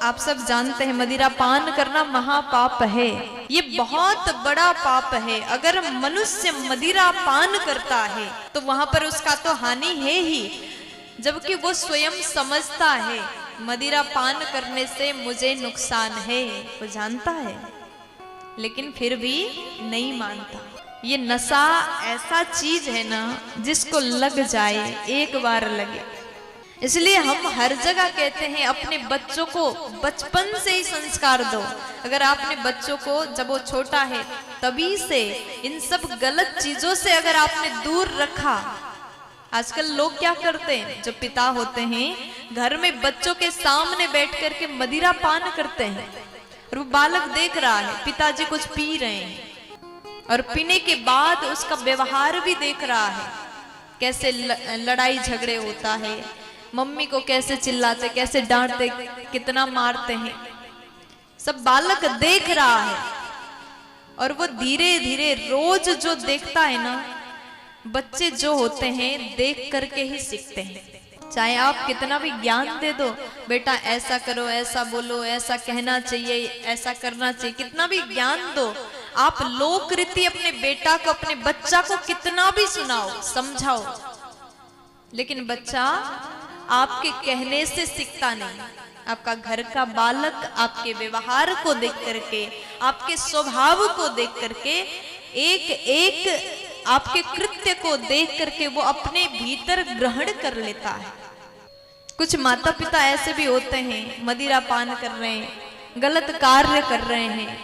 आप सब जानते हैं मदिरा पान करना महापाप है। ये बहुत बड़ा पाप है। अगर मनुष्य मदिरा पान करता है तो वहां पर उसका तो हानि है ही, जबकि वो स्वयं समझता है मदिरा पान करने से मुझे नुकसान है, वो जानता है, लेकिन फिर भी नहीं मानता। ये नशा ऐसा चीज है ना, जिसको लग जाए, एक बार लगे, इसलिए हम हर जगह कहते हैं अपने बच्चों को बचपन से ही संस्कार दो। अगर आपने बच्चों को जब वो छोटा है तभी से इन सब गलत चीजों से अगर आपने दूर रखा। आजकल लोग क्या करते हैं, जो पिता होते हैं घर में बच्चों के सामने बैठ करके मदिरा पान करते हैं और वो बालक देख रहा है पिताजी कुछ पी रहे हैं और पीने के बाद उसका व्यवहार भी देख रहा है, कैसे लड़ाई झगड़े होता है, मम्मी को कैसे चिल्लाते, कैसे डांटते, कितना मारते हैं, सब बालक देख रहा है। और वो धीरे धीरे रोज जो देखता है ना, बच्चे जो होते हैं देख करके ही सीखते हैं। चाहे आप कितना भी ज्ञान दे दो, बेटा ऐसा करो, ऐसा बोलो, ऐसा कहना चाहिए, ऐसा करना चाहिए, कितना भी ज्ञान दो, आप लोक रीति अपने बेटा को, अपने बच्चा को कितना भी सुनाओ, समझाओ, लेकिन बच्चा आपके कहने से सीखता नहीं। आपका घर का बालक आपके व्यवहार को देख करके, आपके स्वभाव को देख करके, एक एक आपके कृत्य को देख करके वो अपने भीतर ग्रहण कर लेता है। कुछ माता पिता ऐसे भी होते हैं मदिरा पान कर रहे हैं, गलत कार्य कर रहे हैं,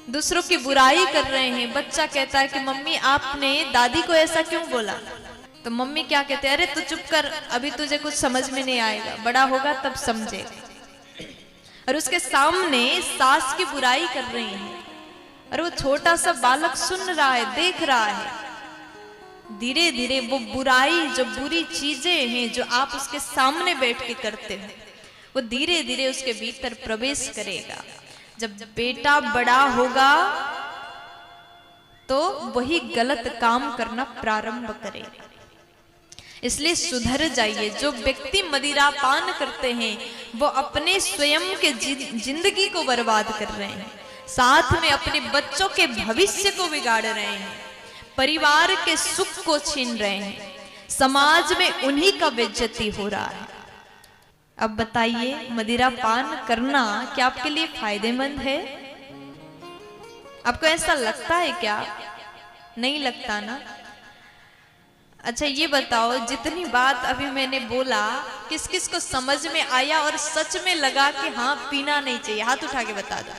दूसरों की बुराई कर रहे हैं। बच्चा कहता है कि मम्मी आपने दादी को ऐसा क्यों बोला, तो मम्मी क्या कहते हैं, अरे तू चुप कर, अभी तुझे कुछ समझ में नहीं आएगा, बड़ा होगा तब समझेगा। और उसके सामने सास की बुराई कर रही है और वो छोटा सा बालक सुन रहा है, देख रहा है। धीरे धीरे वो बुराई, जो बुरी चीजें हैं जो आप उसके सामने बैठ के करते हो, वो धीरे धीरे उसके भीतर प्रवेश करेगा। जब बेटा बड़ा होगा तो वही गलत काम करना प्रारंभ करेगा। इसलिए सुधर जाइए। जो व्यक्ति मदिरा पान करते हैं वो अपने स्वयं के जिंदगी को बर्बाद कर रहे हैं, साथ में अपने बच्चों के भविष्य को बिगाड़ रहे हैं, परिवार के सुख को छीन रहे हैं, समाज में उन्हीं का बेइज्जती हो रहा है। अब बताइए मदिरा पान करना क्या आपके लिए फायदेमंद है? आपको ऐसा लगता है क्या? नहीं लगता ना। अच्छा ये बताओ, जितनी बात अभी मैंने बोला किस किस को समझ में आया और सच में लगा कि हाँ पीना नहीं चाहिए? हाथ उठा के बता दो।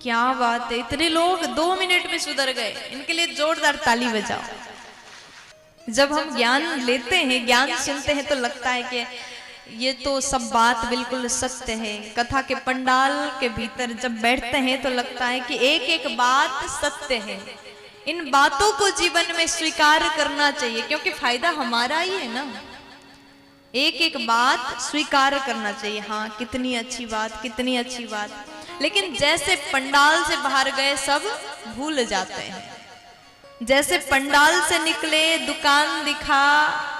क्या बात है, इतने लोग 2 मिनट में सुधर गए, इनके लिए जोरदार ताली बजाओ। जब हम ज्ञान लेते हैं, ज्ञान सुनते हैं तो लगता है कि ये तो सब बात बिल्कुल सत्य है। कथा के पंडाल के भीतर जब बैठते हैं तो लगता है कि एक एक बात सत्य है। इन बातों को जीवन में स्वीकार करना चाहिए, क्योंकि फायदा हमारा ही है ना। एक एक बात स्वीकार करना चाहिए, हाँ कितनी अच्छी बात, कितनी अच्छी बात। लेकिन जैसे पंडाल से बाहर गए सब भूल जाते हैं, जैसे पंडाल से निकले, दुकान दिखा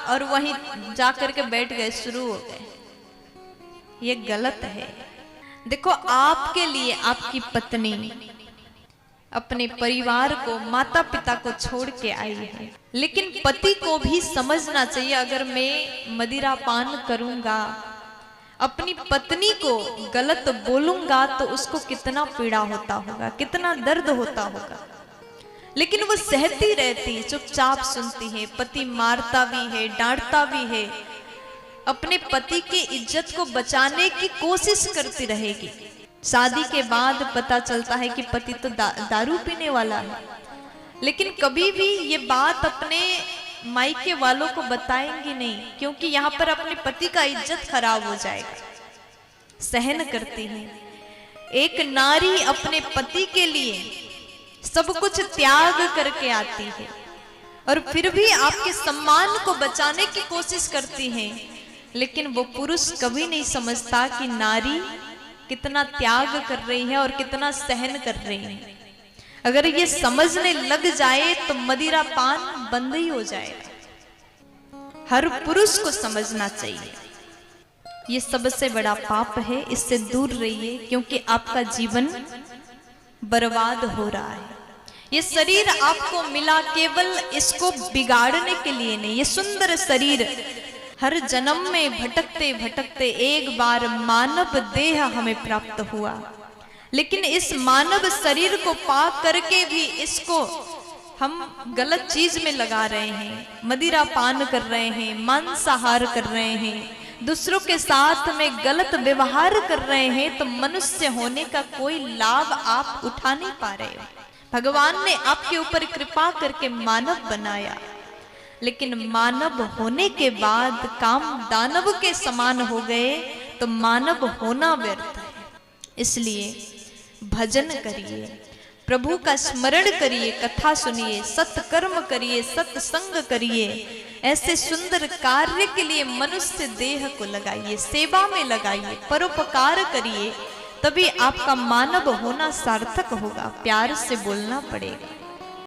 और वहीं जाकर के बैठ गए, शुरू हो गए। ये गलत है। देखो आपके लिए आपकी पत्नी अपने परिवार को, माता पिता को छोड़ के आई है, लेकिन पति को भी समझना चाहिए अगर मैं मदिरा पान करूंगा, अपनी पत्नी को गलत बोलूंगा तो उसको कितना पीड़ा होता होगा, कितना दर्द होता होगा। लेकिन वो सहती रहती, चुपचाप सुनती है। पति मारता भी है, डांटता भी है, अपने पति की इज्जत को बचाने की कोशिश करती रहेगी। शादी के बाद पता चलता है कि पति तो दारू पीने वाला है, लेकिन कभी भी ये बात अपने मायके वालों को बताएंगी नहीं, क्योंकि यहाँ पर अपने पति का इज्जत खराब हो जाएगा। सहन करती है। एक नारी अपने पति के लिए सब कुछ त्याग करके आती है और फिर भी आपके सम्मान को बचाने की कोशिश करती है, लेकिन वो पुरुष कभी नहीं समझता कि नारी कितना त्याग कर रही है और कितना सहन कर रही है। अगर ये समझने लग जाए तो मदिरा पान बंद ही हो जाएगा। हर पुरुष को समझना चाहिए। ये सबसे बड़ा पाप है, इससे दूर रहिए, क्योंकि आपका जीवन बर्बाद हो रहा है। ये शरीर आपको मिला केवल इसको बिगाड़ने के लिए नहीं। ये सुंदर शरीर हर जन्म में भटकते भटकते एक बार मानव देह हमें प्राप्त हुआ, लेकिन इस मानव शरीर को पा करके भी इसको हम गलत चीज में लगा रहे हैं, मदिरा पान कर रहे हैं, मांसाहार कर रहे हैं, दूसरों के साथ में गलत व्यवहार कर रहे हैं, तो मनुष्य होने का कोई लाभ आप उठा नहीं पा रहे हो। भगवान ने आपके ऊपर कृपा करके मानव बनाया, लेकिन मानव होने के बाद काम दानव के समान हो गए तो मानव होना व्यर्थ है। इसलिए भजन करिए, प्रभु का स्मरण करिए, कथा सुनिए, सत्कर्म करिए, सत्संग करिए। ऐसे सुंदर कार्य के लिए मनुष्य देह को लगाइए, सेवा में लगाइए, परोपकार करिए, तभी आपका मानव होना सार्थक होगा। प्यार से बोलना पड़ेगा।